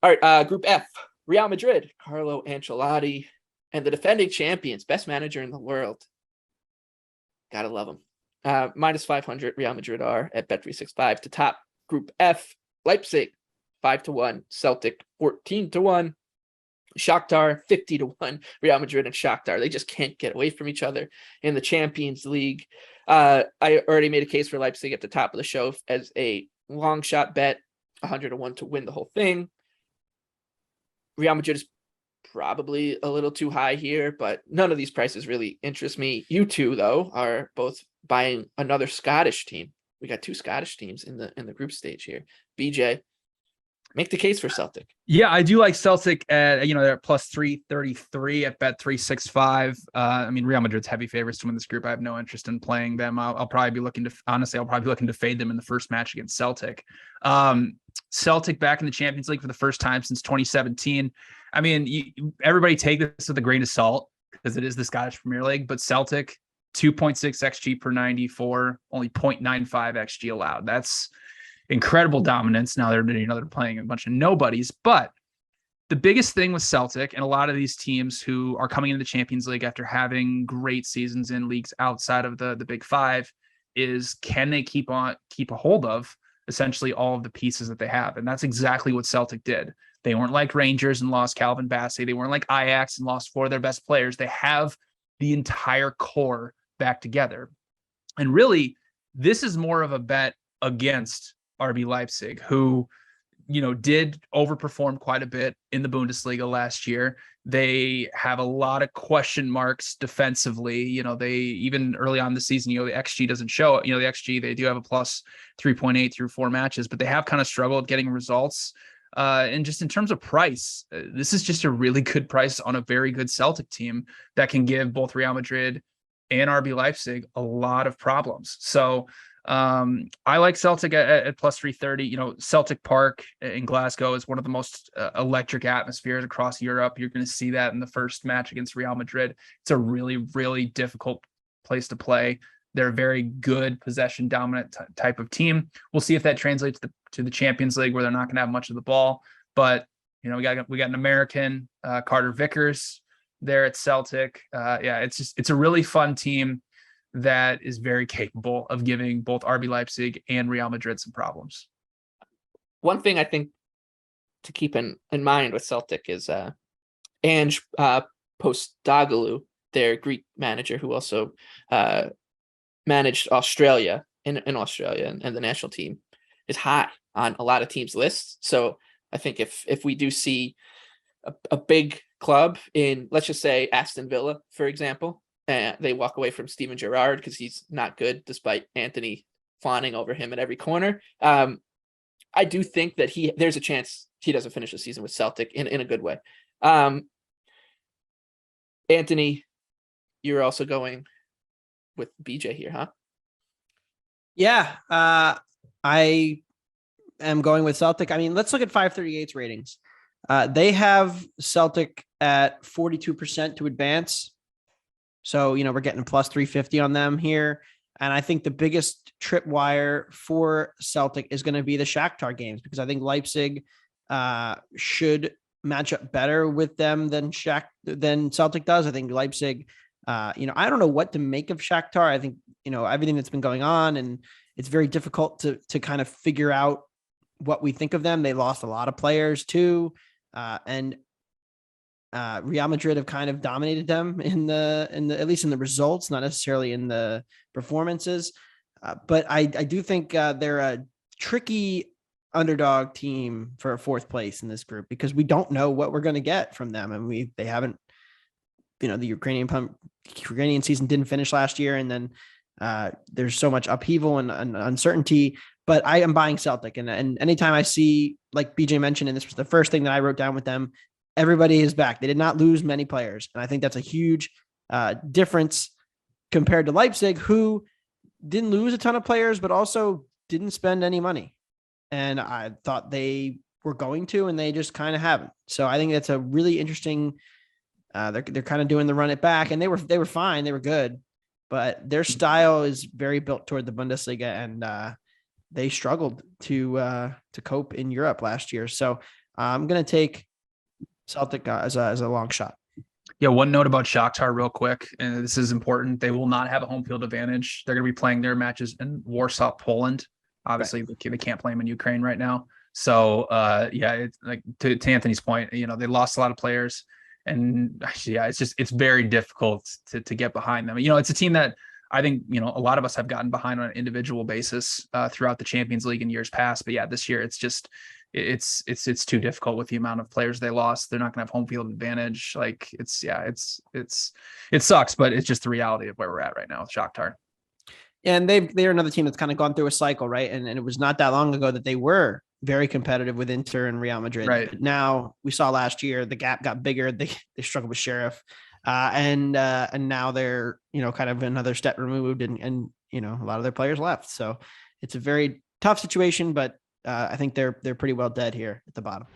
All right, Group F, Real Madrid, Carlo Ancelotti, and the defending champions, best manager in the world. Gotta love them. Minus 500, Real Madrid are at Bet365 to top Group F. Leipzig, 5-1. Celtic, 14-1. Shakhtar, 50-1. Real Madrid and Shakhtar, they just can't get away from each other in the Champions League. I already made a case for Leipzig at the top of the show as a long shot bet, 100-1 to win the whole thing. Real Madrid is probably a little too high here, but none of these prices really interest me. You two, though, are both buying another Scottish team. We got two Scottish teams in the group stage here. BJ, make the case for Celtic. Yeah, I do like Celtic at, they're at plus 333 at Bet365. I mean, Real Madrid's heavy favorites to win this group. I have no interest in playing them. I'll probably be looking to fade them in the first match against Celtic. Celtic back in the Champions League for the first time since 2017. I mean, everybody take this with a grain of salt because it is the Scottish Premier League, but Celtic 2.6 XG per 94, only 0.95 XG allowed. That's incredible dominance. Now they're playing a bunch of nobodies, but the biggest thing with Celtic and a lot of these teams who are coming into the Champions League after having great seasons in leagues outside of the Big Five is, can they keep a hold of essentially all of the pieces that they have? And that's exactly what Celtic did. They weren't like Rangers and lost Calvin Bassey. They weren't like Ajax and lost four of their best players. They have the entire core back together. And really, this is more of a bet against RB Leipzig, who, did overperform quite a bit in the Bundesliga last year. They have a lot of question marks defensively. They, even early on the season, the XG doesn't show it. The XG, they do have a plus 3.8 through 4 matches, but they have kind of struggled getting results. And just in terms of price, this is just a really good price on a very good Celtic team that can give both Real Madrid and RB Leipzig a lot of problems. So I like Celtic at plus 330. Celtic Park in Glasgow is one of the most electric atmospheres across Europe. You're going to see that in the first match against Real Madrid. It's a really, really difficult place to play. They're a very good possession dominant type of team. We'll see if that translates to the Champions League, where they're not going to have much of the ball. But we got an American, Carter Vickers, there at Celtic. It's a really fun team that is very capable of giving both RB Leipzig and Real Madrid some problems. One thing I think to keep in mind with Celtic is Ange Postecoglou, their Greek manager, who also managed Australia in Australia and the national team, is high on a lot of teams' lists. So I think if we do see a big club in, let's just say Aston Villa, for example, and they walk away from Steven Gerrard because he's not good, despite Anthony fawning over him at every corner. I do think that there's a chance he doesn't finish the season with Celtic in a good way. Anthony, you're also going with BJ here, huh? Yeah, I am going with Celtic. I mean, let's look at 538's ratings. They have Celtic at 42% to advance. So, we're getting a plus 350 on them here. And I think the biggest tripwire for Celtic is going to be the Shakhtar games, because I think Leipzig should match up better with them than Celtic does. I think Leipzig, I don't know what to make of Shakhtar. I think, everything that's been going on, and it's very difficult to kind of figure out what we think of them. They lost a lot of players too. And Real Madrid have kind of dominated them in the at least in the results, not necessarily in the performances. But I do think they're a tricky underdog team for a fourth place in this group, because we don't know what we're going to get from them. And they haven't, the Ukrainian season didn't finish last year. And then there's so much upheaval and uncertainty, but I am buying Celtic. And anytime I see, like BJ mentioned, and this was the first thing that I wrote down with them, everybody is back. They did not lose many players. And I think that's a huge difference compared to Leipzig, who didn't lose a ton of players, but also didn't spend any money. And I thought they were going to, and they just kind of haven't. So I think that's a really interesting, they're kind of doing the run it back, and they were fine. They were good, but their style is very built toward the Bundesliga, and they struggled to cope in Europe last year. So I'm going to take Celtic as a long shot. Yeah, one note about Shakhtar real quick, and this is important. They will not have a home field advantage. They're going to be playing their matches in Warsaw, Poland. Obviously, they can't play them in Ukraine right now. So, yeah, it's like to Anthony's point, they lost a lot of players, and yeah, it's very difficult to get behind them. It's a team that I think a lot of us have gotten behind on an individual basis throughout the Champions League in years past. But yeah, this year it's just it's too difficult with the amount of players they lost. They're not going to have home field advantage. Like it sucks, but it's just the reality of where we're at right now with Shakhtar. And they're another team that's kind of gone through a cycle, right? And it was not that long ago that they were very competitive with Inter and Real Madrid. Right. But now we saw last year the gap got bigger. They struggled with Sheriff, and now they're kind of another step removed, and a lot of their players left. So it's a very tough situation, but I think they're pretty well dead here at the bottom.